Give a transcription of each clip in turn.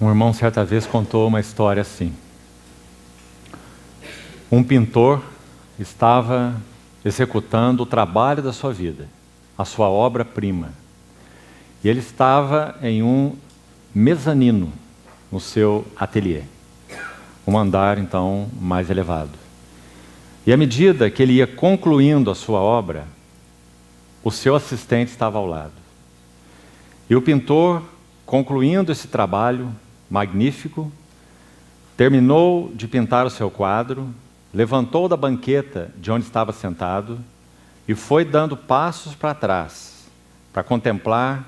Um irmão certa vez contou uma história assim. Um pintor estava executando o trabalho da sua vida, a sua obra-prima. E ele estava em um mezanino no seu ateliê, um andar então mais elevado. E à medida que ele ia concluindo a sua obra, o seu assistente estava ao lado. E o pintor, concluindo esse trabalho magnífico, terminou de pintar o seu quadro, levantou da banqueta de onde estava sentado e foi dando passos para trás, para contemplar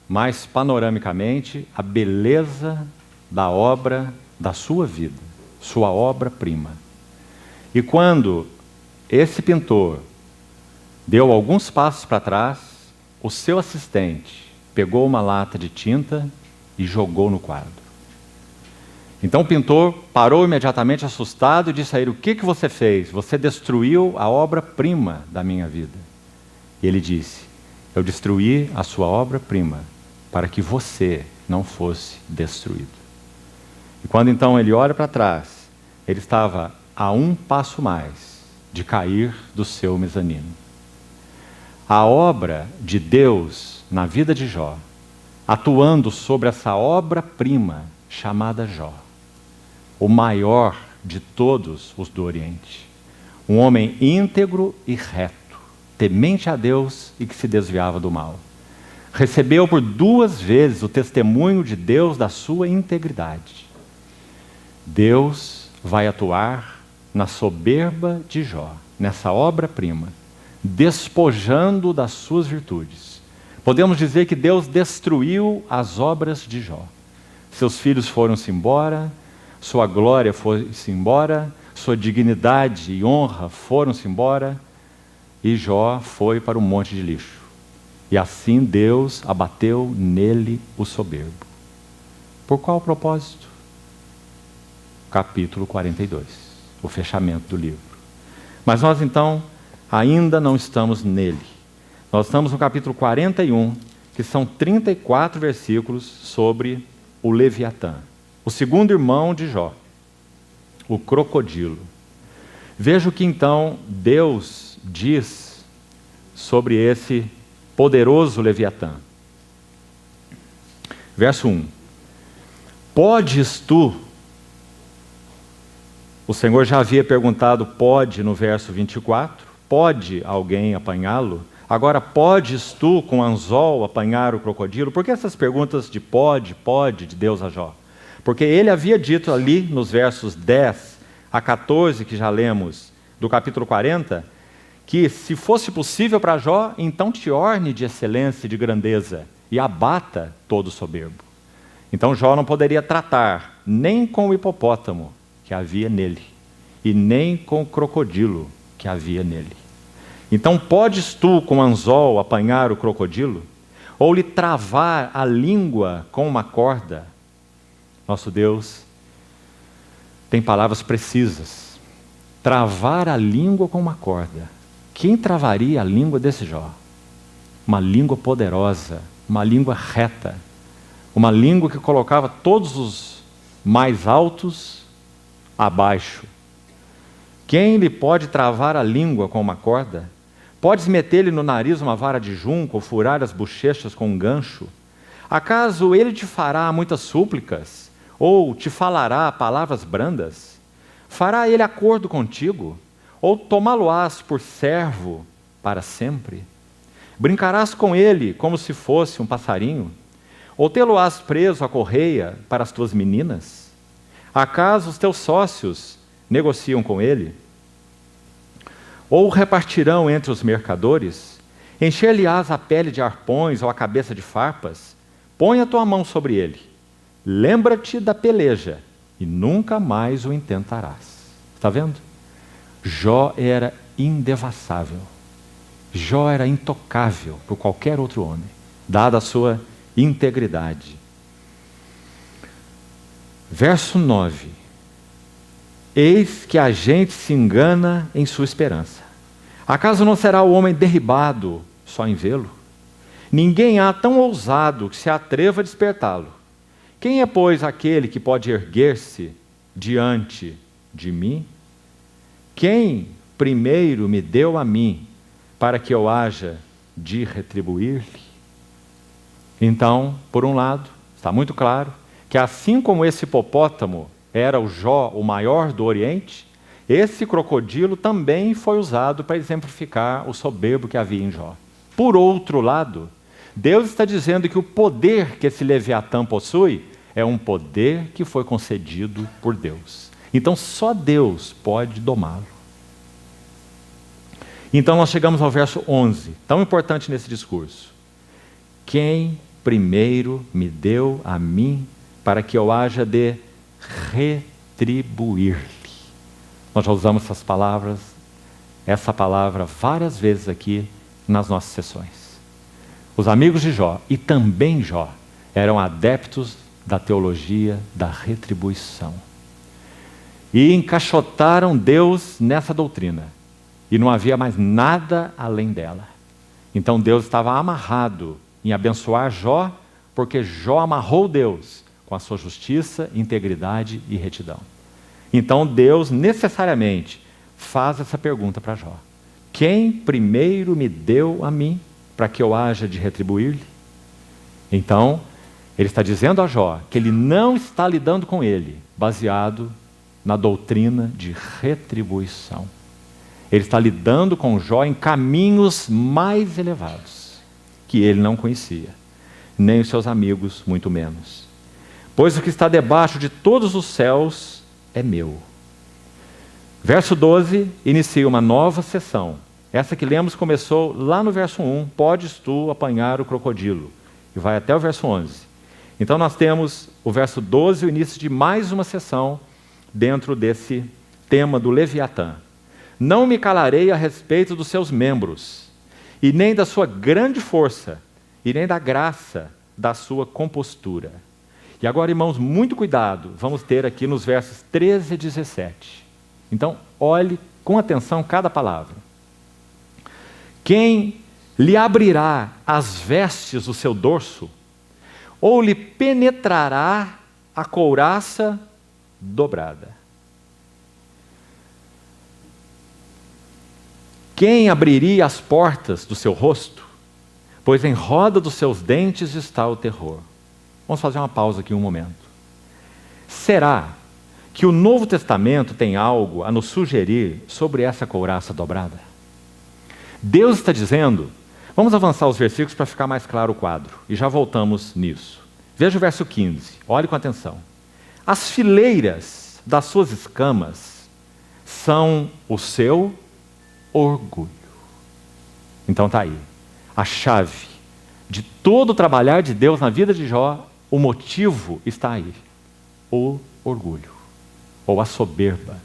mais panoramicamente a beleza da obra da sua vida, sua obra-prima. E quando esse pintor deu alguns passos para trás, o seu assistente pegou uma lata de tinta e jogou no quadro. Então o pintor parou imediatamente assustado e disse a ele: o que você fez? Você destruiu a obra-prima da minha vida. E ele disse: eu destruí a sua obra-prima para que você não fosse destruído. E quando então ele olha para trás, ele estava a um passo mais de cair do seu mezanino. A obra de Deus na vida de Jó, atuando sobre essa obra-prima chamada Jó, o maior de todos os do Oriente, um homem íntegro e reto, temente a Deus e que se desviava do mal, recebeu por 2 vezes o testemunho de Deus da sua integridade. Deus vai atuar na soberba de Jó, nessa obra-prima, despojando das suas virtudes. Podemos dizer que Deus destruiu as obras de Jó. Seus filhos foram-se embora, sua glória foi-se embora, sua dignidade e honra foram-se embora, e Jó foi para um monte de lixo. E assim Deus abateu nele o soberbo. Por qual propósito? Capítulo 42, o fechamento do livro. Mas nós então ainda não estamos nele. Nós estamos no capítulo 41, que são 34 versículos sobre o Leviatã, o segundo irmão de Jó, o crocodilo. Veja o que então Deus diz sobre esse poderoso Leviatã. Verso 1. Podes tu, o Senhor já havia perguntado pode no verso 24, pode alguém apanhá-lo? Agora, podes tu com anzol apanhar o crocodilo? Por que essas perguntas de pode de Deus a Jó? Porque ele havia dito ali nos versos 10 a 14, que já lemos, do capítulo 40, que se fosse possível para Jó, então te orne de excelência e de grandeza e abata todo soberbo. Então Jó não poderia tratar nem com o hipopótamo que havia nele e nem com o crocodilo que havia nele. Então podes tu com anzol apanhar o crocodilo? Ou lhe travar a língua com uma corda? Nosso Deus tem palavras precisas. Travar a língua com uma corda. Quem travaria a língua desse Jó? Uma língua poderosa, uma língua reta, uma língua que colocava todos os mais altos abaixo. Quem lhe pode travar a língua com uma corda? Podes meter-lhe no nariz uma vara de junco ou furar as bochechas com um gancho? Acaso ele te fará muitas súplicas? Ou te falará palavras brandas? Fará ele acordo contigo? Ou tomá-lo-ás por servo para sempre? Brincarás com ele como se fosse um passarinho? Ou tê-lo-ás preso à correia para as tuas meninas? Acaso os teus sócios negociam com ele? Ou repartirão entre os mercadores? Encher-lhe-ás a pele de arpões ou a cabeça de farpas? Põe a tua mão sobre ele. Lembra-te da peleja e nunca mais o intentarás. Está vendo? Jó era indevassável. Jó era intocável por qualquer outro homem, dada a sua integridade. Verso 9. Eis que a gente se engana em sua esperança. Acaso não será o homem derribado só em vê-lo? Ninguém há tão ousado que se atreva a despertá-lo. Quem é, pois, aquele que pode erguer-se diante de mim? Quem primeiro me deu a mim para que eu haja de retribuir-lhe? Então, por um lado, está muito claro que assim como esse hipopótamo era o Jó, o maior do Oriente, esse crocodilo também foi usado para exemplificar o soberbo que havia em Jó. Por outro lado, Deus está dizendo que o poder que esse Leviatã possui é um poder que foi concedido por Deus. Então só Deus pode domá-lo. Então nós chegamos ao verso 11, tão importante nesse discurso. Quem primeiro me deu a mim para que eu haja de retribuir-lhe? Nós já usamos essa palavra várias vezes aqui nas nossas sessões. Os amigos de Jó, e também Jó, eram adeptos da teologia da retribuição. E encaixotaram Deus nessa doutrina. E não havia mais nada além dela. Então Deus estava amarrado em abençoar Jó, porque Jó amarrou Deus com a sua justiça, integridade e retidão. Então Deus necessariamente faz essa pergunta para Jó. Quem primeiro me deu a mim para que eu haja de retribuir-lhe? Então, ele está dizendo a Jó que ele não está lidando com ele baseado na doutrina de retribuição. Ele está lidando com Jó em caminhos mais elevados, que ele não conhecia, nem os seus amigos, muito menos. Pois o que está debaixo de todos os céus é meu. Verso 12 inicia uma nova sessão. Essa que lemos começou lá no verso 1, podes tu apanhar o crocodilo, e vai até o verso 11. Então nós temos o verso 12, o início de mais uma sessão dentro desse tema do Leviatã. Não me calarei a respeito dos seus membros, e nem da sua grande força, e nem da graça da sua compostura. E agora, irmãos, muito cuidado, vamos ter aqui nos versos 13 e 17. Então, olhe com atenção cada palavra. Quem lhe abrirá as vestes do seu dorso, ou lhe penetrará a couraça dobrada? Quem abriria as portas do seu rosto? Pois em roda dos seus dentes está o terror. Vamos fazer uma pausa aqui um momento. Será que o Novo Testamento tem algo a nos sugerir sobre essa couraça dobrada? Deus está dizendo, vamos avançar os versículos para ficar mais claro o quadro, e já voltamos nisso. Veja o verso 15, olhe com atenção. As fileiras das suas escamas são o seu orgulho. Então está aí, a chave de todo o trabalhar de Deus na vida de Jó, o motivo está aí, o orgulho, ou a soberba,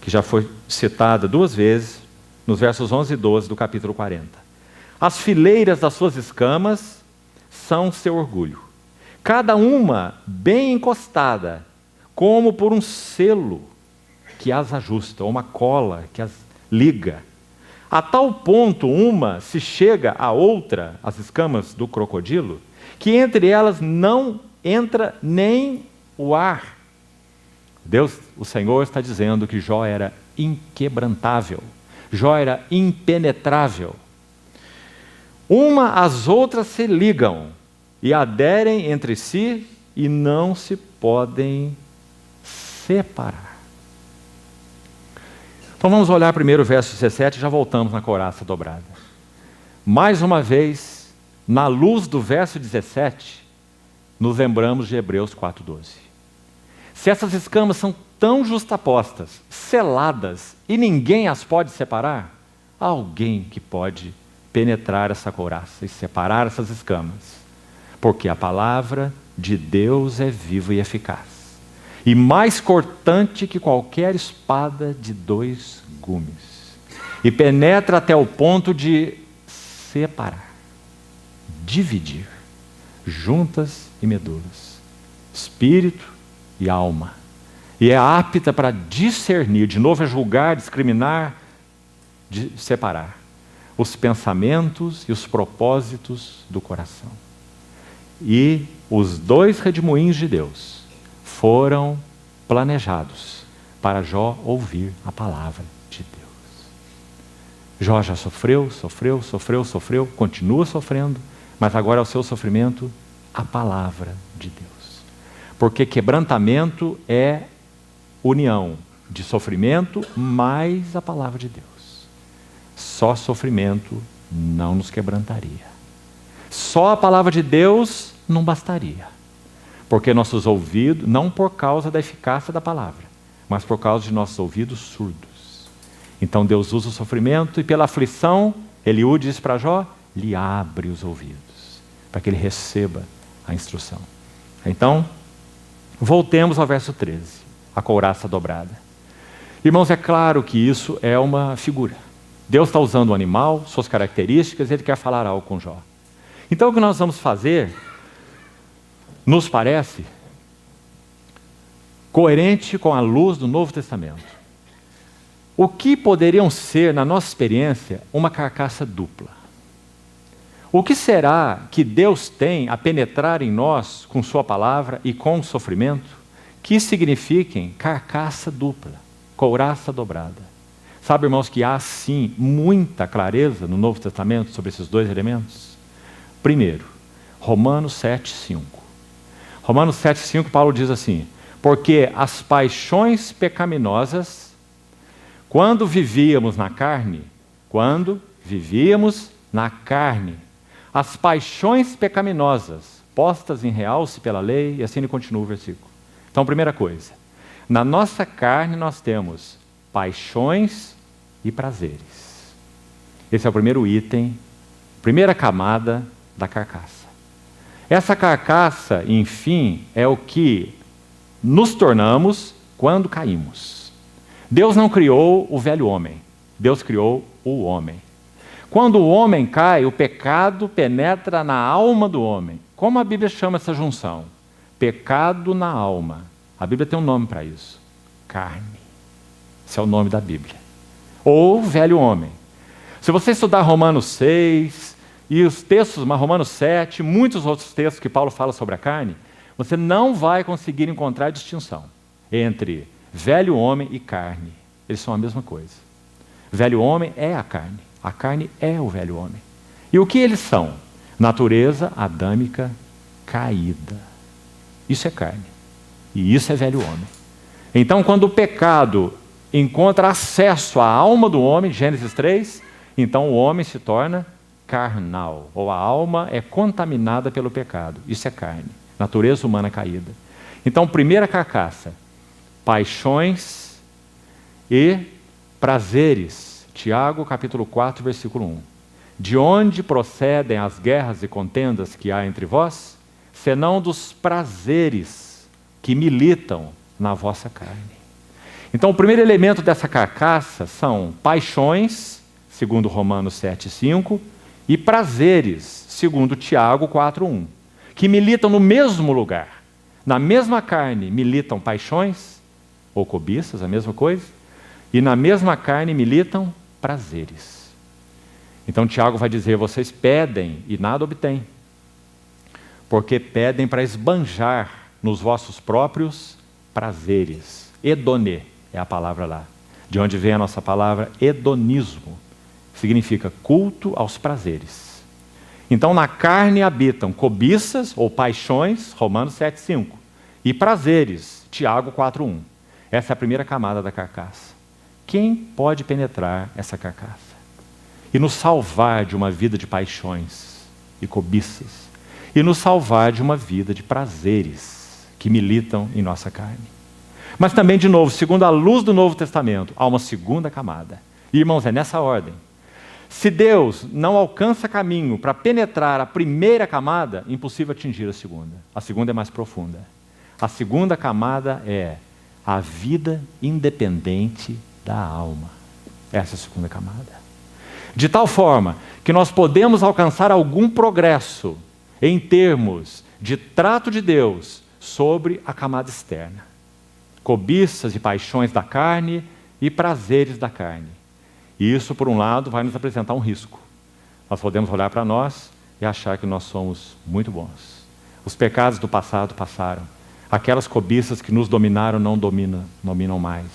que já foi citada 2 vezes nos versos 11 e 12 do capítulo 40. As fileiras das suas escamas são seu orgulho, cada uma bem encostada, como por um selo que as ajusta, ou uma cola que as liga. A tal ponto uma se chega à outra, as escamas do crocodilo, que entre elas não entra nem o ar. Deus, o Senhor, está dizendo que Jó era inquebrantável, Jó era impenetrável. Uma às outras se ligam e aderem entre si e não se podem separar. Então vamos olhar primeiro o verso 17 e já voltamos na couraça dobrada. Mais uma vez, na luz do verso 17, nos lembramos de Hebreus 4:12. Se essas escamas são tão justapostas, seladas, e ninguém as pode separar, há alguém que pode penetrar essa couraça e separar essas escamas. Porque a palavra de Deus é viva e eficaz, e mais cortante que qualquer espada de 2 gumes, e penetra até o ponto de separar, dividir, juntas e medulas, espírito e alma, e é apta para discernir, de novo é julgar, discriminar, separar os pensamentos e os propósitos do coração. E os 2 redemoinhos de Deus foram planejados para Jó ouvir a palavra de Deus. Jó já sofreu, continua sofrendo, mas agora é o seu sofrimento a palavra de Deus. Porque quebrantamento é união de sofrimento mais a palavra de Deus. Só sofrimento não nos quebrantaria. Só a palavra de Deus não bastaria. Porque nossos ouvidos, não por causa da eficácia da palavra, mas por causa de nossos ouvidos surdos. Então Deus usa o sofrimento e pela aflição, Eliú diz para Jó, lhe abre os ouvidos, para que ele receba a instrução. Então, voltemos ao verso 13, a couraça dobrada. Irmãos, é claro que isso é uma figura. Deus está usando o animal, suas características, ele quer falar algo com Jó. Então o que nós vamos fazer, nos parece coerente com a luz do Novo Testamento. O que poderiam ser, na nossa experiência, uma carcaça dupla? O que será que Deus tem a penetrar em nós com sua palavra e com o sofrimento que signifiquem carcaça dupla, couraça dobrada? Sabe, irmãos, que há sim muita clareza no Novo Testamento sobre esses 2 elementos? Primeiro, Romanos 7,5. Romanos 7,5, Paulo diz assim: porque as paixões pecaminosas, quando vivíamos na carne, as paixões pecaminosas, postas em realce pela lei, e assim ele continua o versículo. Então, primeira coisa, na nossa carne nós temos paixões e prazeres. Esse é o primeiro item, primeira camada da carcaça. Essa carcaça, enfim, é o que nos tornamos quando caímos. Deus não criou o velho homem, Deus criou o homem. Quando o homem cai, o pecado penetra na alma do homem. Como a Bíblia chama essa junção? Pecado na alma. A Bíblia tem um nome para isso: carne. Esse é o nome da Bíblia. Ou velho homem. Se você estudar Romanos 6 e os textos, Romanos 7, muitos outros textos que Paulo fala sobre a carne, você não vai conseguir encontrar distinção entre velho homem e carne. Eles são a mesma coisa. Velho homem é a carne é o velho homem. E o que eles são? Natureza adâmica caída. Isso é carne. E isso é velho homem. Então, quando o pecado encontra acesso à alma do homem, Gênesis 3, então o homem se torna carnal, ou a alma é contaminada pelo pecado. Isso é carne, natureza humana caída. Então, primeira carcaça, paixões e prazeres. Tiago, capítulo 4, versículo 1. De onde procedem as guerras e contendas que há entre vós? Senão dos prazeres que militam na vossa carne. Então, o primeiro elemento dessa carcaça são paixões, segundo Romanos 7,5, e prazeres, segundo Tiago 4,1, que militam no mesmo lugar. Na mesma carne militam paixões, ou cobiças, a mesma coisa, e na mesma carne militam prazeres. Então, Tiago vai dizer, vocês pedem e nada obtêm, porque pedem para esbanjar nos vossos próprios prazeres. Hedonê é a palavra lá, de onde vem a nossa palavra hedonismo. Significa culto aos prazeres. Então, na carne habitam cobiças ou paixões, Romanos 7,5, e prazeres, Tiago 4,1. Essa é a primeira camada da carcaça. Quem pode penetrar essa carcaça e nos salvar de uma vida de paixões e cobiças e nos salvar de uma vida de prazeres que militam em nossa carne? Mas também, de novo, segundo a luz do Novo Testamento, há uma segunda camada. E, irmãos, é nessa ordem. Se Deus não alcança caminho para penetrar a primeira camada, impossível atingir a segunda. A segunda é mais profunda. A segunda camada é a vida independente da alma. Essa é a segunda camada. De tal forma que nós podemos alcançar algum progresso em termos de trato de Deus sobre a camada externa. Cobiças e paixões da carne e prazeres da carne. E isso, por um lado, vai nos apresentar um risco. Nós podemos olhar para nós e achar que nós somos muito bons. Os pecados do passado passaram. Aquelas cobiças que nos dominaram não dominam mais.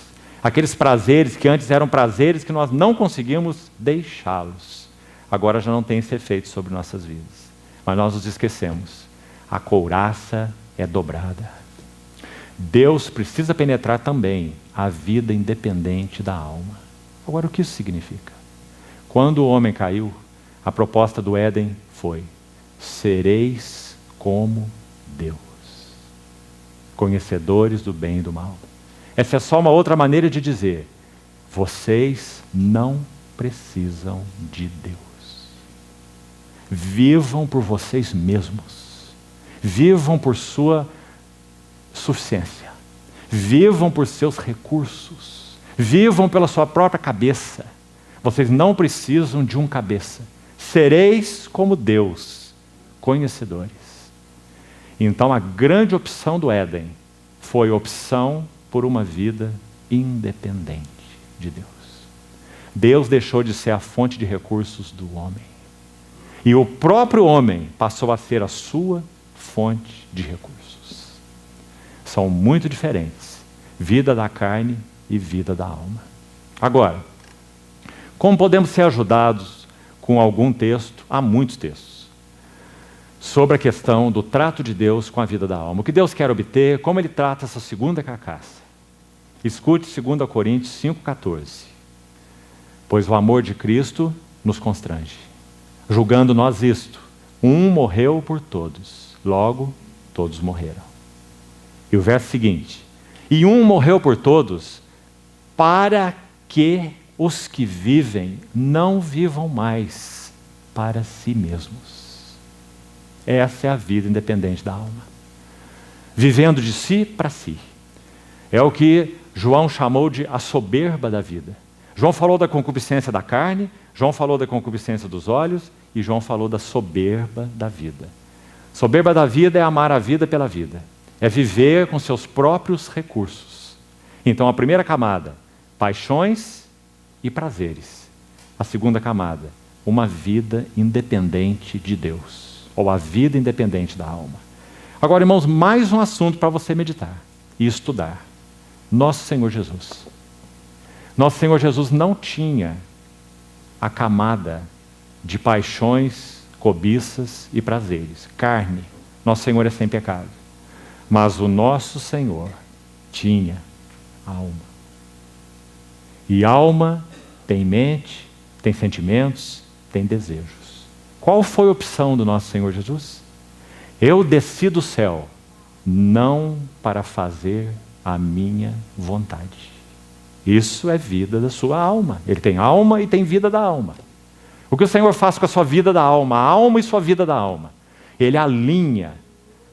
Aqueles prazeres que antes eram prazeres que nós não conseguimos deixá-los, agora já não têm esse efeito sobre nossas vidas. Mas nós nos esquecemos. A couraça é dobrada. Deus precisa penetrar também a vida independente da alma. Agora, o que isso significa? Quando o homem caiu, a proposta do Éden foi: sereis como Deus, conhecedores do bem e do mal. Essa é só uma outra maneira de dizer: vocês não precisam de Deus. Vivam por vocês mesmos. Vivam por sua suficiência. Vivam por seus recursos. Vivam pela sua própria cabeça. Vocês não precisam de um cabeça. Sereis como Deus, conhecedores. Então a grande opção do Éden foi a opção por uma vida independente de Deus. Deus deixou de ser a fonte de recursos do homem. E o próprio homem passou a ser a sua fonte de recursos. São muito diferentes. Vida da carne e vida da alma. Agora, como podemos ser ajudados com algum texto? Há muitos textos sobre a questão do trato de Deus com a vida da alma. O que Deus quer obter, como Ele trata essa segunda carcaça. Escute 2 Coríntios 5,14. Pois o amor de Cristo nos constrange, julgando nós isto: um morreu por todos, logo todos morreram. E o verso seguinte: e um morreu por todos, para que os que vivem não vivam mais para si mesmos. Essa é a vida independente da alma. Vivendo de si para si. É o que João chamou de a soberba da vida. João falou da concupiscência da carne, João falou da concupiscência dos olhos, e João falou da soberba da vida. Soberba da vida é amar a vida pela vida. É viver com seus próprios recursos. Então a primeira camada, paixões e prazeres. A segunda camada, uma vida independente de Deus. Ou a vida independente da alma. Agora, irmãos, mais um assunto para você meditar e estudar. Nosso Senhor Jesus. Nosso Senhor Jesus não tinha a camada de paixões, cobiças e prazeres. Carne. Nosso Senhor é sem pecado. Mas o nosso Senhor tinha alma. E alma tem mente, tem sentimentos, tem desejos. Qual foi a opção do nosso Senhor Jesus? Eu desci do céu, não para fazer a minha vontade. Isso é vida da sua alma. Ele tem alma e tem vida da alma. O que o Senhor faz com a sua vida da alma, a alma e sua vida da alma? Ele alinha,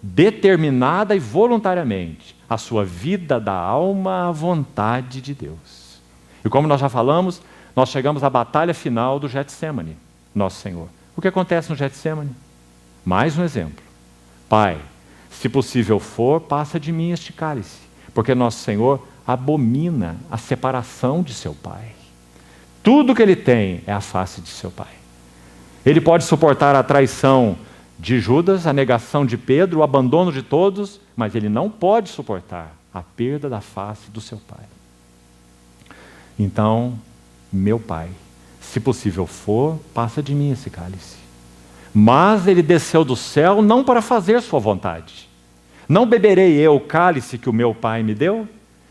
determinada e voluntariamente, a sua vida da alma à vontade de Deus. E como nós já falamos, nós chegamos à batalha final do Getsemane, nosso Senhor. O que acontece no Getsemane? Mais um exemplo. Pai, se possível for, passa de mim este cálice, porque nosso Senhor abomina a separação de seu Pai. Tudo que ele tem é a face de seu Pai. Ele pode suportar a traição de Judas, a negação de Pedro, o abandono de todos, mas ele não pode suportar a perda da face do seu Pai. Então, meu Pai, se possível for, passa de mim esse cálice. Mas ele desceu do céu não para fazer sua vontade. Não beberei eu o cálice que o meu Pai me deu?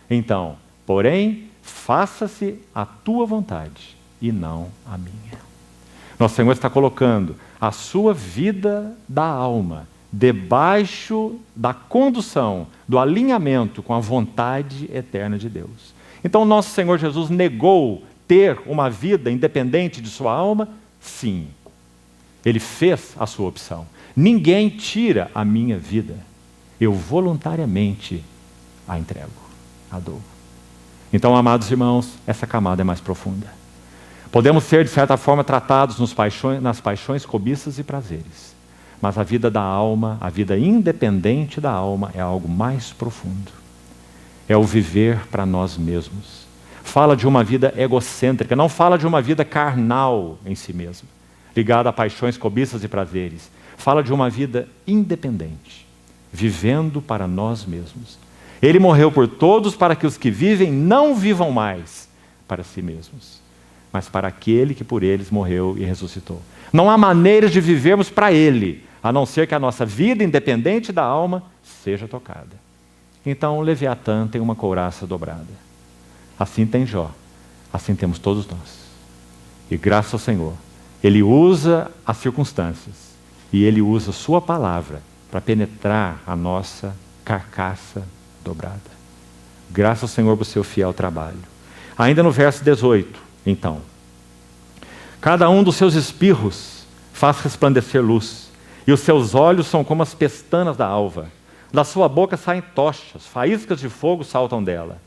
Então, porém, faça-se a tua vontade e não a minha. Nosso Senhor está colocando a sua vida da alma debaixo da condução, do alinhamento com a vontade eterna de Deus. Então, nosso Senhor Jesus negou ter uma vida independente de sua alma? Sim. Ele fez a sua opção. Ninguém tira a minha vida. Eu voluntariamente a entrego, a dou. Então, amados irmãos, essa camada é mais profunda. Podemos ser, de certa forma, tratados nas paixões, cobiças e prazeres. Mas a vida da alma, a vida independente da alma, é algo mais profundo. É o viver para nós mesmos. Fala de uma vida egocêntrica, não fala de uma vida carnal em si mesma, ligada a paixões, cobiças e prazeres. Fala de uma vida independente. vivendo para nós mesmos. Ele morreu por todos para que os que vivem não vivam mais para si mesmos, mas para aquele que por eles morreu e ressuscitou. Não há maneira de vivermos para Ele, a não ser que a nossa vida, independente da alma, seja tocada. Então o Leviatã tem uma couraça dobrada. Assim tem Jó, assim temos todos nós. E graças ao Senhor, Ele usa as circunstâncias e Ele usa a sua palavra para penetrar a nossa carcaça dobrada. Graças ao Senhor por seu fiel trabalho. Ainda no verso 18, então. Cada um dos seus espirros faz resplandecer luz, e os seus olhos são como as pestanas da alva. Da sua boca saem tochas, faíscas de fogo saltam dela.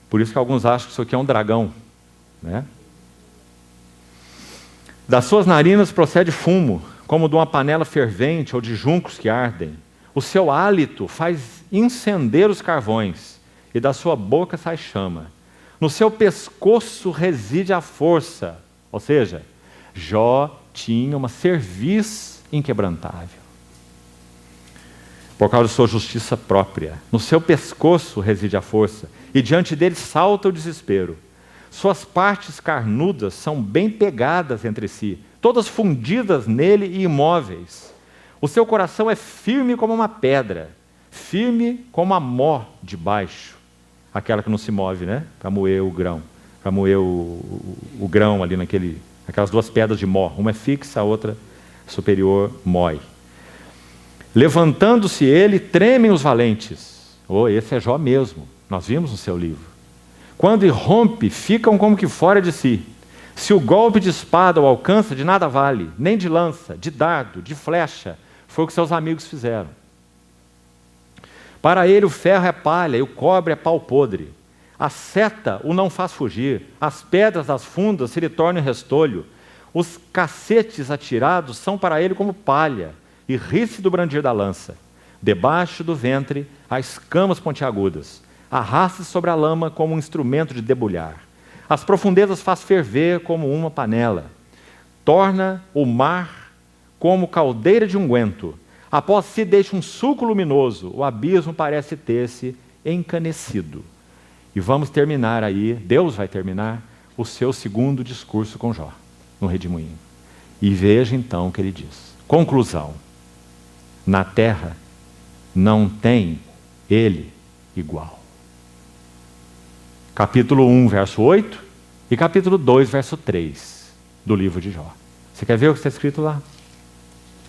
Por isso que alguns acham que isso aqui é um dragão, né? Das suas narinas procede fumo, como de uma panela fervente ou de juncos que ardem. O seu hálito faz incender os carvões, e da sua boca sai chama. No seu pescoço reside a força. Ou seja, Jó tinha uma cerviz inquebrantável, por causa de sua justiça própria. No seu pescoço reside a força, e diante dele salta o desespero. Suas partes carnudas são bem pegadas entre si, todas fundidas nele e imóveis. O seu coração é firme como uma pedra, firme como a mó de baixo, aquela que não se move, né? Para moer o grão, para moer o grão ali aquelas duas pedras de mó, uma é fixa, a outra superior mói. Levantando-se ele, tremem os valentes. Esse é Jó mesmo, nós vimos no seu livro. Quando irrompe, ficam como que fora de si. Se o golpe de espada o alcança, de nada vale, nem de lança, de dardo, de flecha. Foi o que seus amigos fizeram. Para ele o ferro é palha e o cobre é pau podre. A seta o não faz fugir, as pedras das fundas se lhe tornam restolho. Os cacetes atirados são para ele como palha, e ri-se do brandir da lança. Debaixo do ventre há escamas pontiagudas. Arrasta-se sobre a lama como um instrumento de debulhar. As profundezas faz ferver como uma panela. Torna o mar como caldeira de unguento. Após si deixa um sulco luminoso. O abismo parece ter-se encanecido. E vamos terminar aí, Deus vai terminar o seu segundo discurso com Jó, no redemoinho. E veja então o que ele diz. Conclusão. Na terra não tem ele igual. Capítulo 1, verso 8 e capítulo 2, verso 3 do livro de Jó. Você quer ver o que está escrito lá?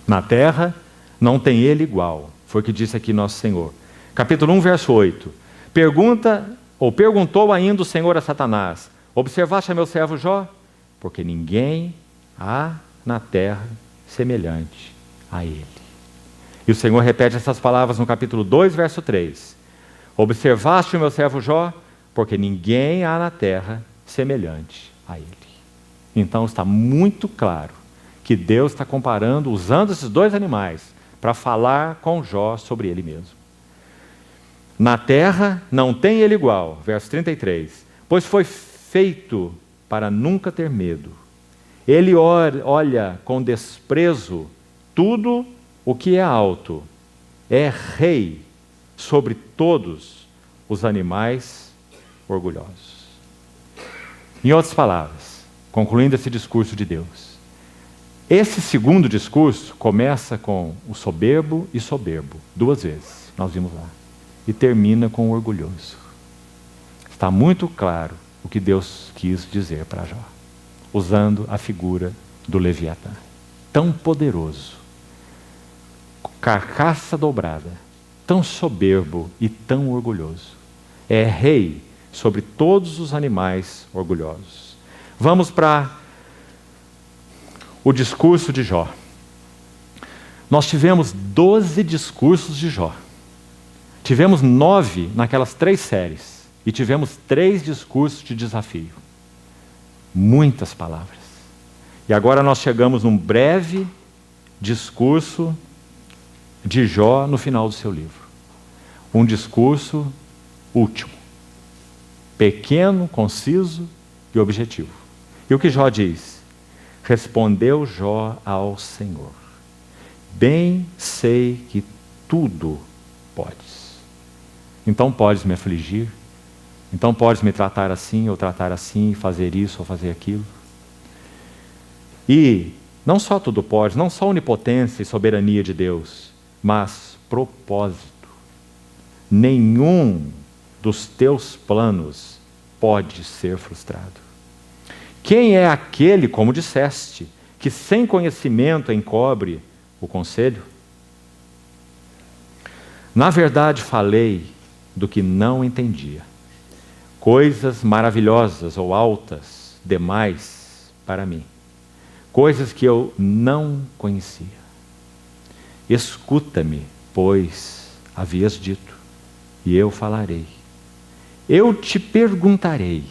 Na terra não tem ele igual. Foi o que disse aqui nosso Senhor. Capítulo 1, verso 8. Perguntou ainda o Senhor a Satanás: observaste a meu servo Jó? Porque ninguém há na terra semelhante a ele. E o Senhor repete essas palavras no capítulo 2, verso 3. Observaste o meu servo Jó? Porque ninguém há na terra semelhante a ele. Então está muito claro que Deus está comparando, usando esses dois animais, para falar com Jó sobre ele mesmo. Na terra não tem ele igual, verso 33, pois foi feito para nunca ter medo. Ele olha com desprezo tudo o que é alto, é rei sobre todos os animais orgulhosos. Em outras palavras, concluindo esse discurso de Deus, esse segundo discurso começa com o soberbo e soberbo, duas vezes, nós vimos lá, e termina com o orgulhoso. Está muito claro o que Deus quis dizer para Jó, usando a figura do Leviatã, tão poderoso, carcaça dobrada, tão soberbo e tão orgulhoso. É rei sobre todos os animais orgulhosos. Vamos para o discurso de Jó. Nós tivemos 12 discursos de Jó. Tivemos 9 naquelas 3 séries. E tivemos 3 discursos de desafio. Muitas palavras. E agora nós chegamos num breve discurso de Jó no final do seu livro. Um discurso último. Pequeno, conciso e objetivo. E o que Jó diz? Respondeu Jó ao Senhor: bem sei que tudo podes. Então podes me afligir, então podes me tratar assim, ou tratar assim, fazer isso ou fazer aquilo. E não só tudo pode, não só onipotência e soberania de Deus, mas propósito. Nenhum dos teus planos pode ser frustrado. Quem é aquele, como disseste, que sem conhecimento encobre o conselho? Na verdade falei do que não entendia, coisas maravilhosas ou altas demais para mim, coisas que eu não conhecia. Escuta-me, pois havias dito, e eu falarei. Eu te perguntarei,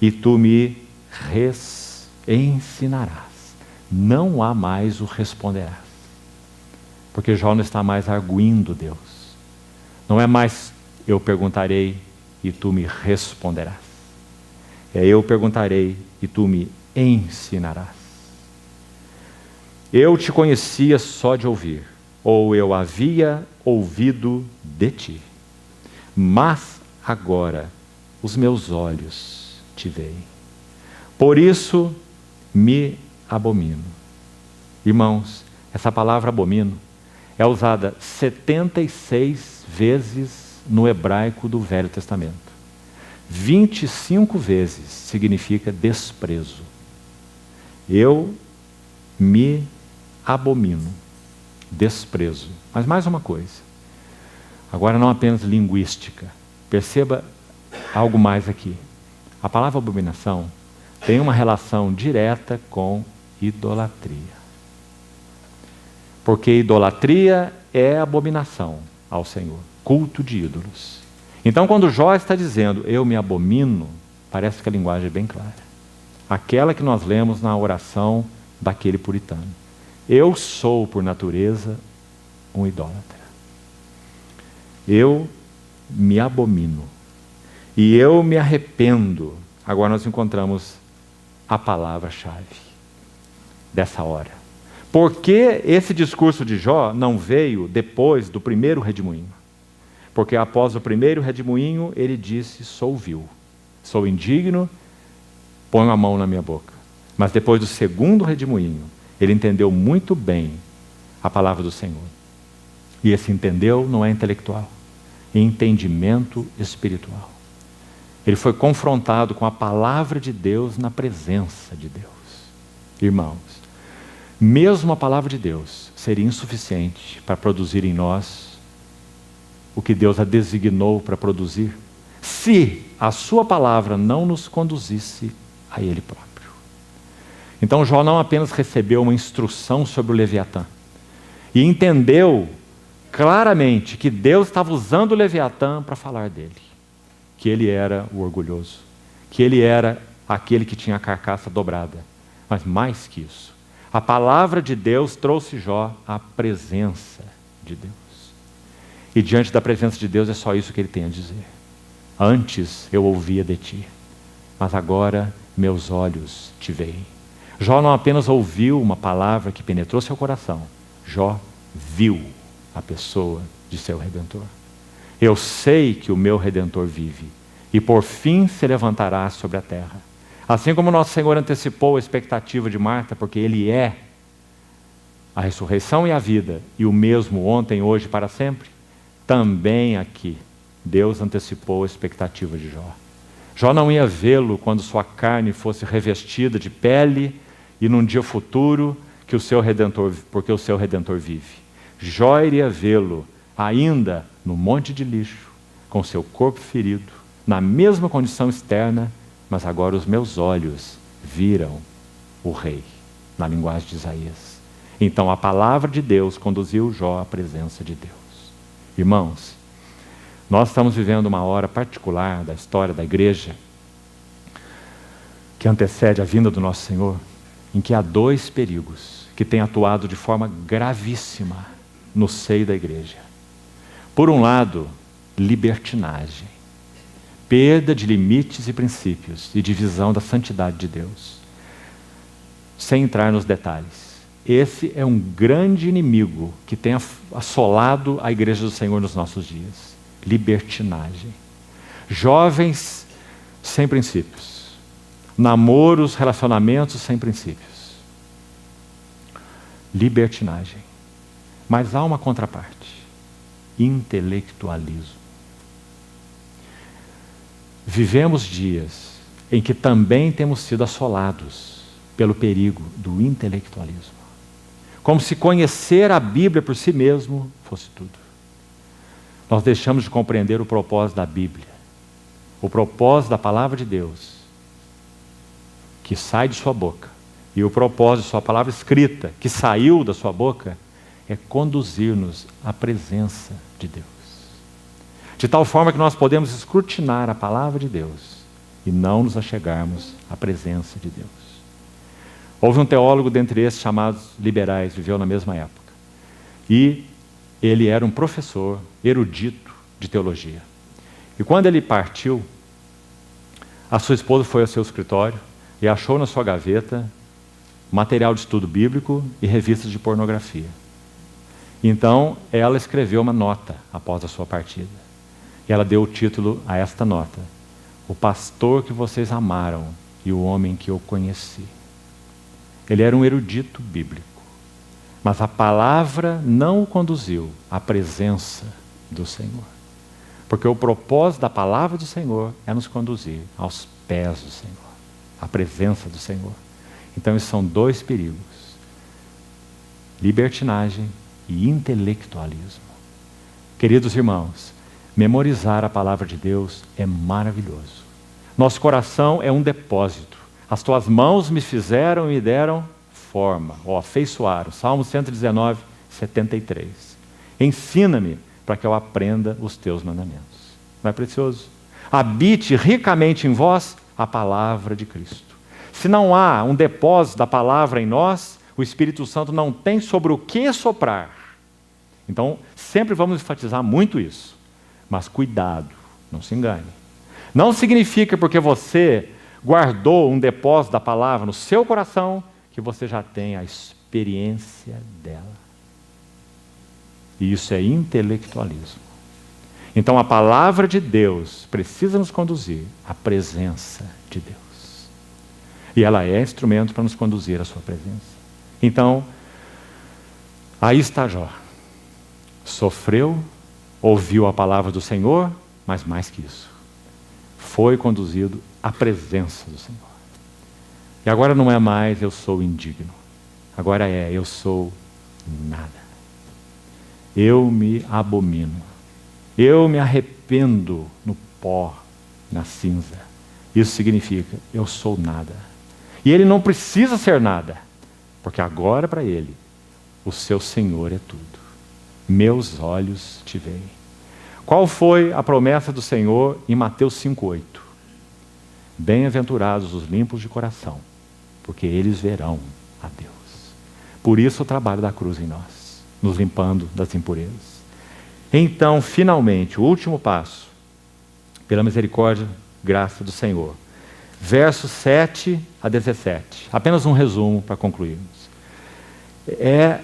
e tu me ensinarás. Não há mais o responderás. Porque Jó não está mais arguindo Deus. Não é mais eu perguntarei e tu me responderás. É eu perguntarei e tu me ensinarás. Eu te conhecia só de ouvir, ou eu havia ouvido de ti. Mas agora os meus olhos te veem. Por isso me abomino. Irmãos, essa palavra abomino é usada 76 vezes no hebraico do Velho Testamento. 25 vezes significa desprezo. Eu me abomino, desprezo. Mas mais uma coisa, agora não apenas linguística, perceba algo mais aqui. A palavra abominação tem uma relação direta com idolatria. Porque idolatria é abominação ao Senhor, culto de ídolos. Então, quando Jó está dizendo, eu me abomino, parece que a linguagem é bem clara. Aquela que nós lemos na oração daquele puritano. Eu sou, por natureza, um idólatra. Eu me abomino. E eu me arrependo. Agora nós encontramos a palavra-chave dessa hora. Por que esse discurso de Jó não veio depois do primeiro redemoinho? Porque após o primeiro redemoinho, ele disse, sou vil, sou indigno, ponho a mão na minha boca. Mas depois do segundo redemoinho, ele entendeu muito bem a palavra do Senhor. E esse entendeu não é intelectual, é entendimento espiritual. Ele foi confrontado com a palavra de Deus na presença de Deus. Irmãos, mesmo a palavra de Deus seria insuficiente para produzir em nós o que Deus a designou para produzir, se a sua palavra não nos conduzisse a Ele próprio. Então Jó não apenas recebeu uma instrução sobre o Leviatã, e entendeu claramente que Deus estava usando o Leviatã para falar dele, que ele era o orgulhoso, que ele era aquele que tinha a carcaça dobrada. Mas mais que isso, a palavra de Deus trouxe Jó à presença de Deus. E diante da presença de Deus é só isso que ele tem a dizer. Antes eu ouvia de ti, mas agora meus olhos te veem. Jó não apenas ouviu uma palavra que penetrou seu coração, Jó viu a pessoa de seu Redentor. Eu sei que o meu Redentor vive, e por fim se levantará sobre a terra. Assim como nosso Senhor antecipou a expectativa de Marta, porque Ele é a ressurreição e a vida, e o mesmo ontem, hoje e para sempre, também aqui Deus antecipou a expectativa de Jó. Jó não ia vê-lo quando sua carne fosse revestida de pele, e num dia futuro, que o seu Redentor, porque o seu Redentor vive. Jó iria vê-lo ainda no monte de lixo, com seu corpo ferido, na mesma condição externa, mas agora os meus olhos viram o rei, na linguagem de Isaías. Então a palavra de Deus conduziu Jó à presença de Deus. Irmãos, nós estamos vivendo uma hora particular da história da igreja, que antecede a vinda do nosso Senhor, em que há dois perigos que têm atuado de forma gravíssima no seio da igreja. Por um lado, libertinagem, perda de limites e princípios e divisão da santidade de Deus. Sem entrar nos detalhes, esse é um grande inimigo que tem assolado a igreja do Senhor nos nossos dias. Libertinagem. Jovens sem princípios. Namoros, relacionamentos sem princípios. Libertinagem. Mas há uma contraparte. Intelectualismo. Vivemos dias em que também temos sido assolados pelo perigo do intelectualismo. Como se conhecer a Bíblia por si mesmo fosse tudo. Nós deixamos de compreender o propósito da Bíblia, o propósito da palavra de Deus, que sai de sua boca, e o propósito de sua palavra escrita, que saiu da sua boca, é conduzir-nos à presença de Deus. De tal forma que nós podemos escrutinar a palavra de Deus e não nos achegarmos à presença de Deus. Houve um teólogo dentre esses chamados liberais, viveu na mesma época. E ele era um professor erudito de teologia. E quando ele partiu, a sua esposa foi ao seu escritório e achou na sua gaveta material de estudo bíblico e revistas de pornografia. Então, ela escreveu uma nota após a sua partida. E ela deu o título a esta nota: O pastor que vocês amaram e o homem que eu conheci. Ele era um erudito bíblico, mas a palavra não o conduziu à presença do Senhor. Porque o propósito da palavra do Senhor é nos conduzir aos pés do Senhor, à presença do Senhor. Então, esses são dois perigos: libertinagem e intelectualismo. Queridos irmãos, memorizar a palavra de Deus é maravilhoso. Nosso coração é um depósito. As tuas mãos me fizeram e me deram forma, ou afeiçoaram. Salmo 119, 73. Ensina-me para que eu aprenda os teus mandamentos. Não é precioso? Habite ricamente em vós a palavra de Cristo. Se não há um depósito da palavra em nós, o Espírito Santo não tem sobre o que soprar. Então, sempre vamos enfatizar muito isso. Mas cuidado, não se engane. Não significa porque você guardou um depósito da palavra no seu coração que você já tem a experiência dela. E isso é intelectualismo. Então a palavra de Deus precisa nos conduzir à presença de Deus. E ela é instrumento para nos conduzir à sua presença. Então, aí está Jó. Sofreu, ouviu a palavra do Senhor, mas mais que isso, foi conduzido à presença do Senhor. E agora não é mais eu sou indigno. Agora é eu sou nada. Eu me abomino. Eu me arrependo no pó, na cinza. Isso significa eu sou nada. E ele não precisa ser nada, porque agora para ele o seu Senhor é tudo. Meus olhos te veem. Qual foi a promessa do Senhor em Mateus 5,8? Bem-aventurados os limpos de coração, porque eles verão a Deus. Por isso o trabalho da cruz em nós, nos limpando das impurezas. Então, finalmente, o último passo, pela misericórdia, graça do Senhor. Versos 7 a 17. Apenas um resumo para concluirmos. É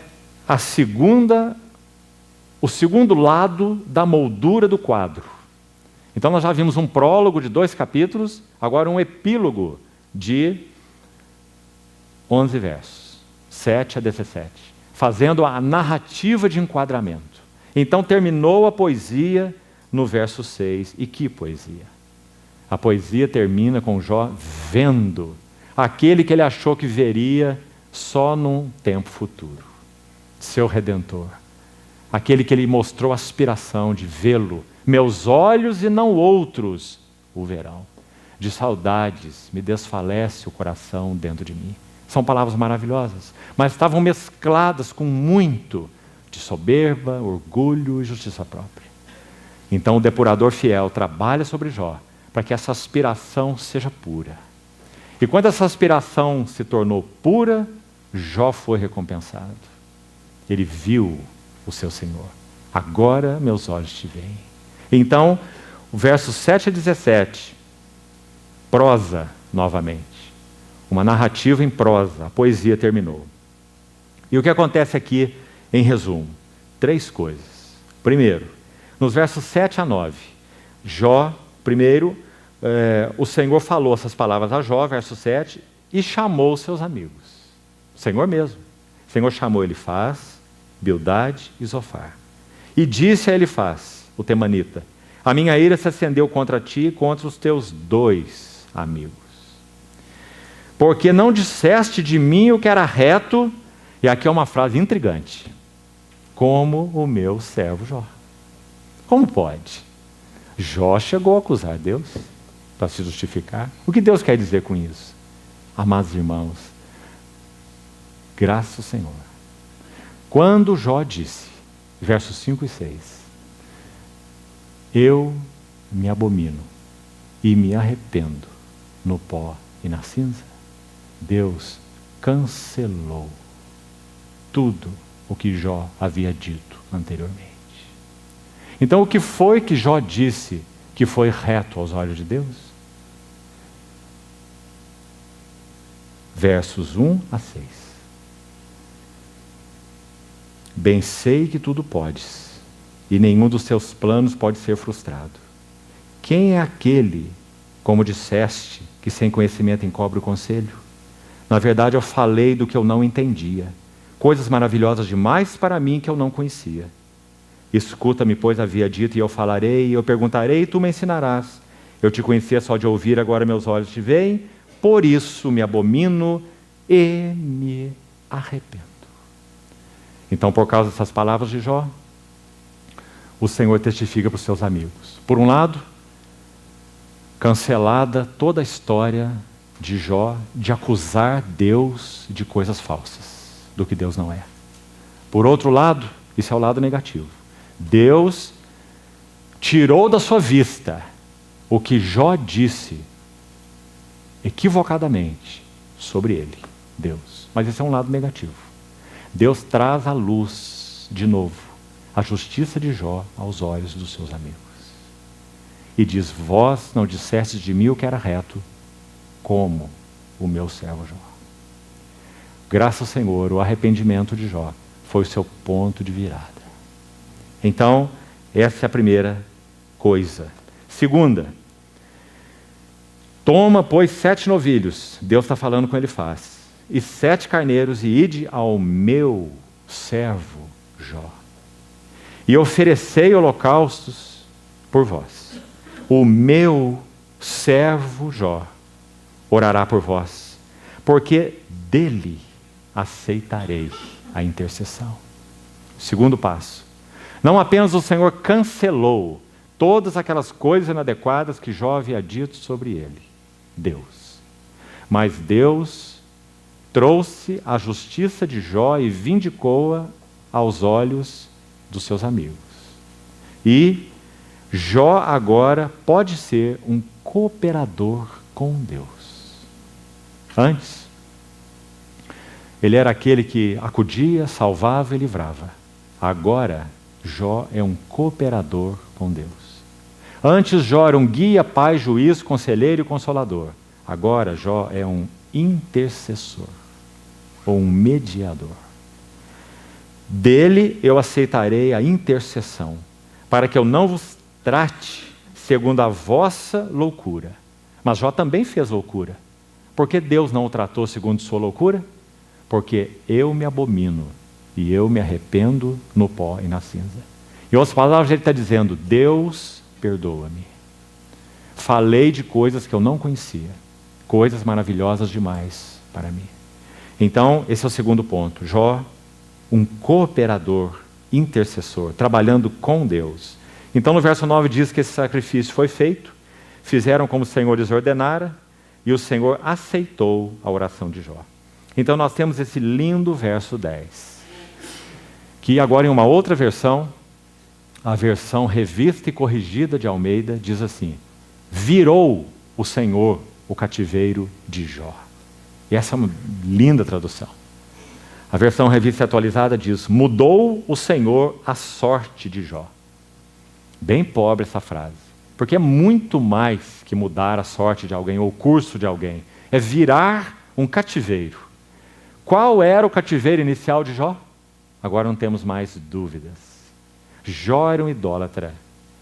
o segundo lado da moldura do quadro. Então nós já vimos um prólogo de 2 capítulos, agora um epílogo de 11 versos, 7 a 17, fazendo a narrativa de enquadramento. Então terminou a poesia no verso 6. E que poesia! A poesia termina com Jó vendo aquele que ele achou que veria só num tempo futuro, seu Redentor. Aquele que ele mostrou aspiração de vê-lo. Meus olhos e não outros o verão. De saudades me desfalece o coração dentro de mim. São palavras maravilhosas, mas estavam mescladas com muito de soberba, orgulho e justiça própria. Então o depurador fiel trabalha sobre Jó para que essa aspiração seja pura. E quando essa aspiração se tornou pura, Jó foi recompensado. Ele viu o seu Senhor. Agora meus olhos te veem. Então, o verso 7 a 17, prosa novamente. Uma narrativa em prosa, a poesia terminou. E o que acontece aqui, em resumo? 3 coisas. Primeiro, nos versos 7 a 9, Jó, primeiro, o Senhor falou essas palavras a Jó, verso 7, e chamou os seus amigos. O Senhor mesmo. O Senhor chamou Elifaz, Bildade e Zofar. E disse a Elifaz, o temanita: a minha ira se acendeu contra ti e contra os teus 2 amigos. Porque não disseste de mim o que era reto, e aqui é uma frase intrigante, como o meu servo Jó. Como pode? Jó chegou a acusar Deus para se justificar. O que Deus quer dizer com isso? Amados irmãos, graças ao Senhor. Quando Jó disse, versos 5 e 6, eu me abomino e me arrependo no pó e na cinza, Deus cancelou tudo o que Jó havia dito anteriormente. Então, o que foi que Jó disse que foi reto aos olhos de Deus? Versos 1 a 6. Bem sei que tudo podes, e nenhum dos teus planos pode ser frustrado. Quem é aquele, como disseste, que sem conhecimento encobre o conselho? Na verdade, eu falei do que eu não entendia, coisas maravilhosas demais para mim que eu não conhecia. Escuta-me, pois havia dito, e eu falarei, e eu perguntarei, e tu me ensinarás. Eu te conhecia só de ouvir, agora meus olhos te veem, por isso me abomino e me arrependo. Então, por causa dessas palavras de Jó, o Senhor testifica para os seus amigos. Por um lado, cancelada toda a história de Jó de acusar Deus de coisas falsas, do que Deus não é. Por outro lado, isso é o lado negativo. Deus tirou da sua vista o que Jó disse equivocadamente sobre ele, Deus. Mas esse é um lado negativo. Deus traz à luz, de novo, a justiça de Jó aos olhos dos seus amigos. E diz, vós não dissestes de mim o que era reto, como o meu servo Jó. Graças ao Senhor, o arrependimento de Jó foi o seu ponto de virada. Então, essa é a primeira coisa. Segunda, toma, pois, 7 novilhos, Deus está falando com Elifaz, e 7 carneiros, e ide ao meu servo Jó, e oferecei holocaustos por vós. O meu servo Jó orará por vós, porque dele aceitarei a intercessão. Segundo passo, não apenas o Senhor cancelou todas aquelas coisas inadequadas que Jó havia dito sobre ele, Deus, mas Deus trouxe a justiça de Jó e vindicou-a aos olhos dos seus amigos. E Jó agora pode ser um cooperador com Deus. Antes, ele era aquele que acudia, salvava e livrava. Agora, Jó é um cooperador com Deus. Antes, Jó era um guia, pai, juiz, conselheiro e consolador. Agora, Jó é um intercessor, ou um mediador. Dele eu aceitarei a intercessão, para que eu não vos trate segundo a vossa loucura. Mas Jó também fez loucura. Por que Deus não o tratou segundo sua loucura? Porque eu me abomino e eu me arrependo no pó e na cinza. Em outras palavras, ele está dizendo, Deus, perdoa-me. Falei de coisas que eu não conhecia, coisas maravilhosas demais para mim. Então, esse é o segundo ponto. Jó, um cooperador, intercessor, trabalhando com Deus. Então, no verso 9 diz que esse sacrifício foi feito, fizeram como o Senhor lhes ordenara, e o Senhor aceitou a oração de Jó. Então, nós temos esse lindo verso 10, que agora em uma outra versão, a versão revista e corrigida de Almeida, diz assim, virou o Senhor o cativeiro de Jó. E essa é uma linda tradução. A versão revista e atualizada diz, mudou o Senhor a sorte de Jó. Bem pobre essa frase, porque é muito mais que mudar a sorte de alguém ou o curso de alguém. É virar um cativeiro. Qual era o cativeiro inicial de Jó? Agora não temos mais dúvidas. Jó era um idólatra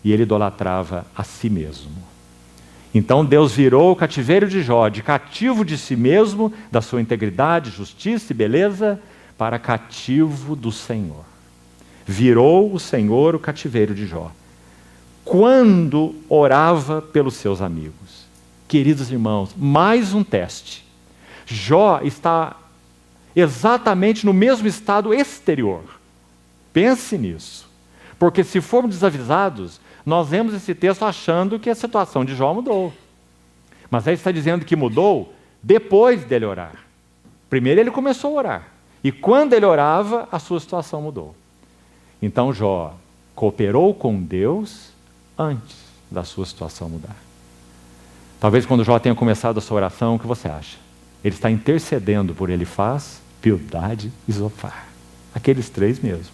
e ele idolatrava a si mesmo. Então Deus virou o cativeiro de Jó, de cativo de si mesmo, da sua integridade, justiça e beleza, para cativo do Senhor. Virou o Senhor o cativeiro de Jó. Quando orava pelos seus amigos. Queridos irmãos, mais um teste. Jó está exatamente no mesmo estado exterior. Pense nisso. Porque se formos desavisados, nós lemos esse texto achando que a situação de Jó mudou. Mas aí está dizendo que mudou depois dele orar. Primeiro ele começou a orar. E quando ele orava, a sua situação mudou. Então Jó cooperou com Deus antes da sua situação mudar. Talvez quando Jó tenha começado a sua oração, o que você acha? Ele está intercedendo por Elifaz, Bildade e Zofar. Aqueles três mesmo.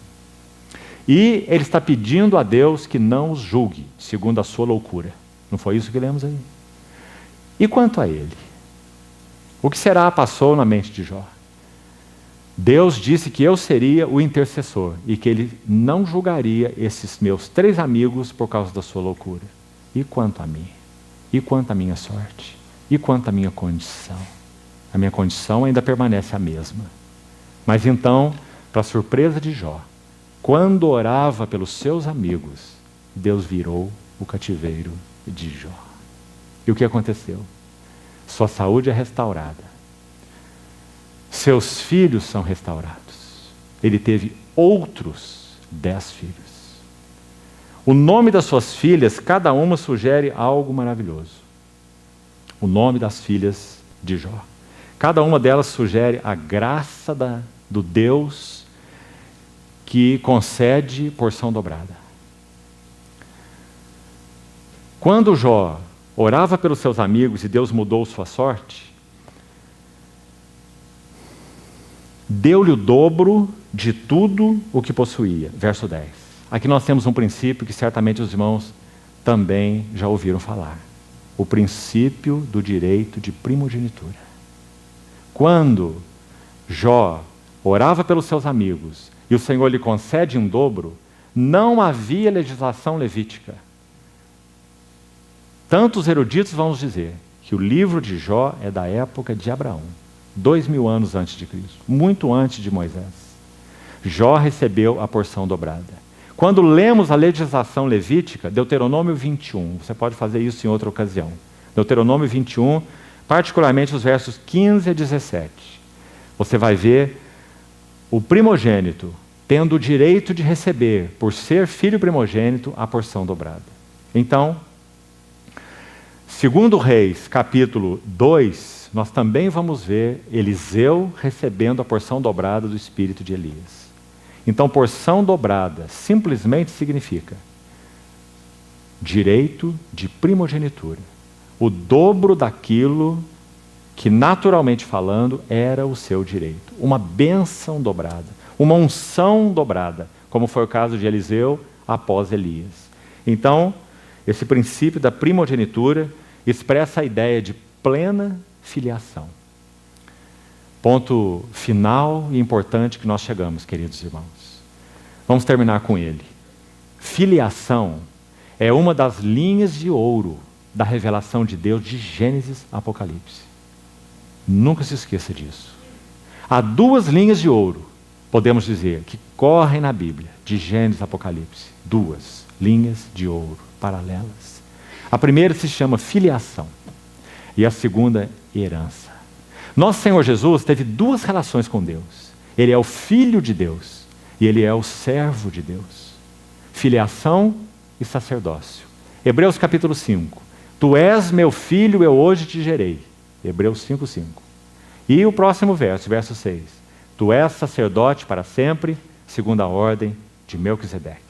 E ele está pedindo a Deus que não os julgue, segundo a sua loucura. Não foi isso que lemos aí? E quanto a ele? O que será passou na mente de Jó? Deus disse que eu seria o intercessor e que ele não julgaria esses meus três amigos por causa da sua loucura. E quanto a mim? E quanto à minha sorte? E quanto à minha condição? A minha condição ainda permanece a mesma. Mas então, para surpresa de Jó, quando orava pelos seus amigos, Deus virou o cativeiro de Jó. E o que aconteceu? Sua saúde é restaurada. Seus filhos são restaurados. Ele teve outros 10 filhos. O nome das suas filhas, cada uma sugere algo maravilhoso. O nome das filhas de Jó. Cada uma delas sugere a graça do Deus que concede porção dobrada. Quando Jó orava pelos seus amigos e Deus mudou sua sorte, deu-lhe o dobro de tudo o que possuía. Verso 10. Aqui nós temos um princípio que certamente os irmãos também já ouviram falar. O princípio do direito de primogenitura. Quando Jó orava pelos seus amigos e o Senhor lhe concede um dobro, não havia legislação levítica. Tantos eruditos vão nos dizer que o livro de Jó é da época de Abraão. 2000 anos antes de Cristo, muito antes de Moisés. Jó recebeu a porção dobrada. Quando lemos a legislação levítica, Deuteronômio 21, você pode fazer isso em outra ocasião. Deuteronômio 21, particularmente os versos 15 a 17. Você vai ver o primogênito tendo o direito de receber, por ser filho primogênito, a porção dobrada. Então, segundo Reis, capítulo 2, nós também vamos ver Eliseu recebendo a porção dobrada do espírito de Elias. Então, porção dobrada simplesmente significa direito de primogenitura. O dobro daquilo que, naturalmente falando, era o seu direito. Uma bênção dobrada, uma unção dobrada, como foi o caso de Eliseu após Elias. Então, esse princípio da primogenitura expressa a ideia de plena filiação. Ponto final e importante que nós chegamos, queridos irmãos. Vamos terminar com ele. Filiação é uma das linhas de ouro da revelação de Deus de Gênesis a Apocalipse. Nunca se esqueça disso. Há duas linhas de ouro, podemos dizer, que correm na Bíblia, de Gênesis a Apocalipse. Duas linhas de ouro paralelas. A primeira se chama filiação e a segunda, herança. Nosso Senhor Jesus teve duas relações com Deus. Ele é o Filho de Deus e ele é o servo de Deus. Filiação e sacerdócio. Hebreus capítulo 5. Tu és meu filho, eu hoje te gerei. Hebreus 5:5. E o próximo verso, verso 6. Tu és sacerdote para sempre, segundo a ordem de Melquisedeque.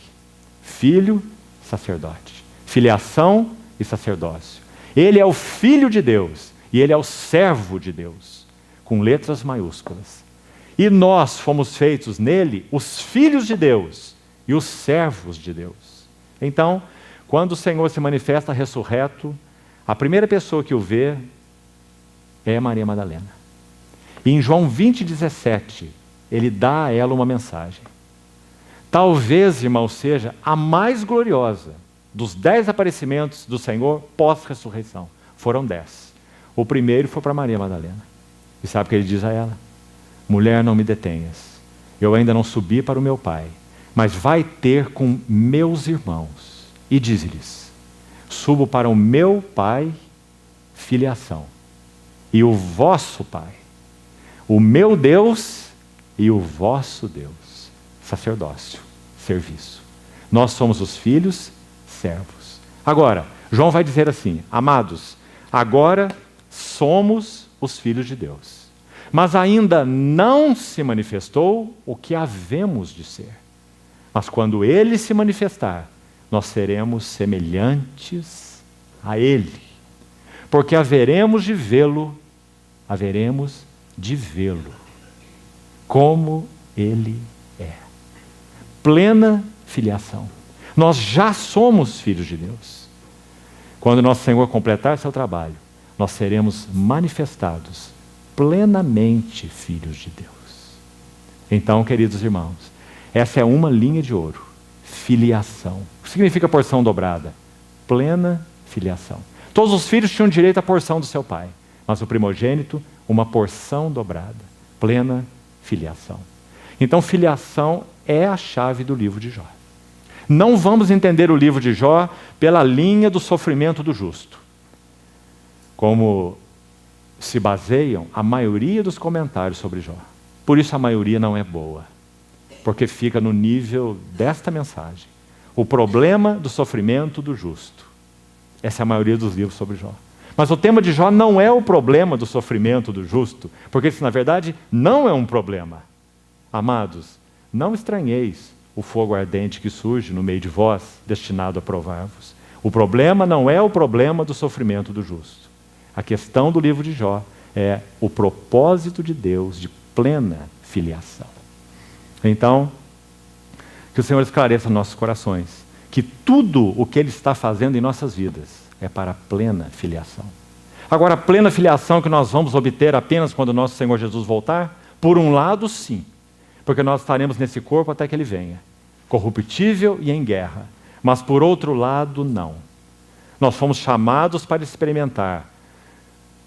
Filho, sacerdote. Filiação e sacerdócio. Ele é o Filho de Deus e ele é o servo de Deus, com letras maiúsculas. E nós fomos feitos nele os filhos de Deus e os servos de Deus. Então, quando o Senhor se manifesta ressurreto, a primeira pessoa que o vê é Maria Madalena. E em João 20:17, ele dá a ela uma mensagem. Talvez, irmão, seja a mais gloriosa dos 10 aparecimentos do Senhor pós-ressurreição. Foram 10. O primeiro foi para Maria Madalena. E sabe o que ele diz a ela? Mulher, não me detenhas. Eu ainda não subi para o meu Pai, mas vai ter com meus irmãos. E diz-lhes, subo para o meu Pai, filiação, e o vosso Pai, o meu Deus e o vosso Deus, sacerdócio, serviço. Nós somos os filhos, servos. Agora, João vai dizer assim, amados, agora somos os filhos de Deus, mas ainda não se manifestou o que havemos de ser. Mas quando Ele se manifestar, nós seremos semelhantes a Ele, porque haveremos de vê-lo, como Ele é. Plena filiação. Nós já somos filhos de Deus. Quando nosso Senhor completar seu trabalho, nós seremos manifestados plenamente filhos de Deus. Então, queridos irmãos, essa é uma linha de ouro. Filiação. O que significa porção dobrada? Plena filiação. Todos os filhos tinham direito à porção do seu pai, mas o primogênito, uma porção dobrada. Plena filiação. Então, filiação é a chave do livro de Jó. Não vamos entender o livro de Jó pela linha do sofrimento do justo, como se baseiam a maioria dos comentários sobre Jó. Por isso a maioria não é boa, porque fica no nível desta mensagem. O problema do sofrimento do justo. Essa é a maioria dos livros sobre Jó. Mas o tema de Jó não é o problema do sofrimento do justo, porque isso, na verdade, não é um problema. Amados, não estranheis o fogo ardente que surge no meio de vós, destinado a provar-vos. O problema não é o problema do sofrimento do justo. A questão do livro de Jó é o propósito de Deus de plena filiação. Então, que o Senhor esclareça nossos corações, que tudo o que Ele está fazendo em nossas vidas é para a plena filiação. Agora, a plena filiação que nós vamos obter apenas quando o nosso Senhor Jesus voltar? Por um lado, sim, porque nós estaremos nesse corpo até que Ele venha, corruptível e em guerra. Mas por outro lado, não. Nós fomos chamados para experimentar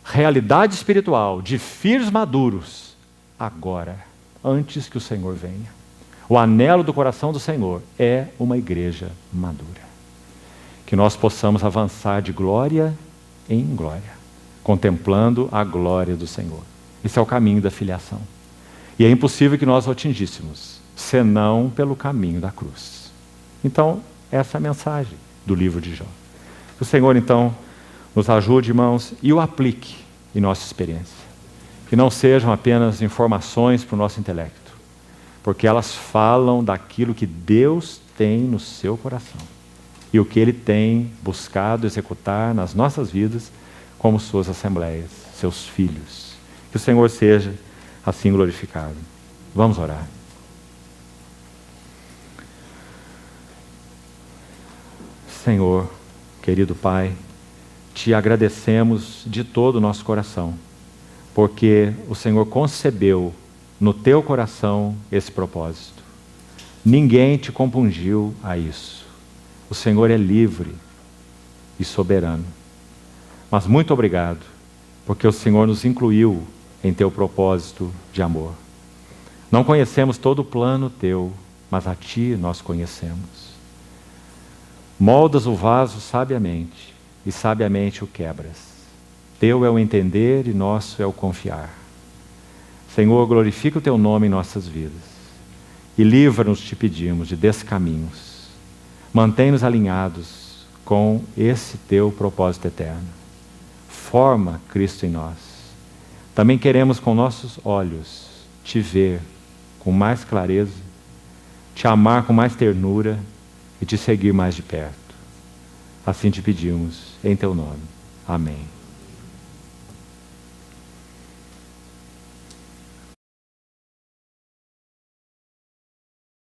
realidade espiritual de filhos maduros agora, antes que o Senhor venha. O anelo do coração do Senhor é uma igreja madura. Que nós possamos avançar de glória em glória, contemplando a glória do Senhor. Esse é o caminho da filiação. E é impossível que nós o atingíssemos, senão pelo caminho da cruz. Então, essa é a mensagem do livro de Jó. Que o Senhor, então, nos ajude, irmãos, e o aplique em nossa experiência. Que não sejam apenas informações para o nosso intelecto, porque elas falam daquilo que Deus tem no seu coração e o que Ele tem buscado executar nas nossas vidas como suas assembleias, seus filhos. Que o Senhor seja assim glorificado. Vamos orar. Senhor, querido Pai, Te agradecemos de todo o nosso coração, porque o Senhor concebeu no Teu coração esse propósito. Ninguém te compungiu a isso. O Senhor é livre e soberano. Mas muito obrigado, porque o Senhor nos incluiu em Teu propósito de amor. Não conhecemos todo o plano Teu, mas a Ti nós conhecemos. Moldas o vaso sabiamente, e sabiamente o quebras. Teu é o entender e nosso é o confiar. Senhor, glorifica o Teu nome em nossas vidas. E livra-nos, te pedimos, de descaminhos. Mantém-nos alinhados com esse Teu propósito eterno. Forma Cristo em nós. Também queremos com nossos olhos Te ver com mais clareza, Te amar com mais ternura e Te seguir mais de perto. Assim te pedimos, em Teu nome. Amém.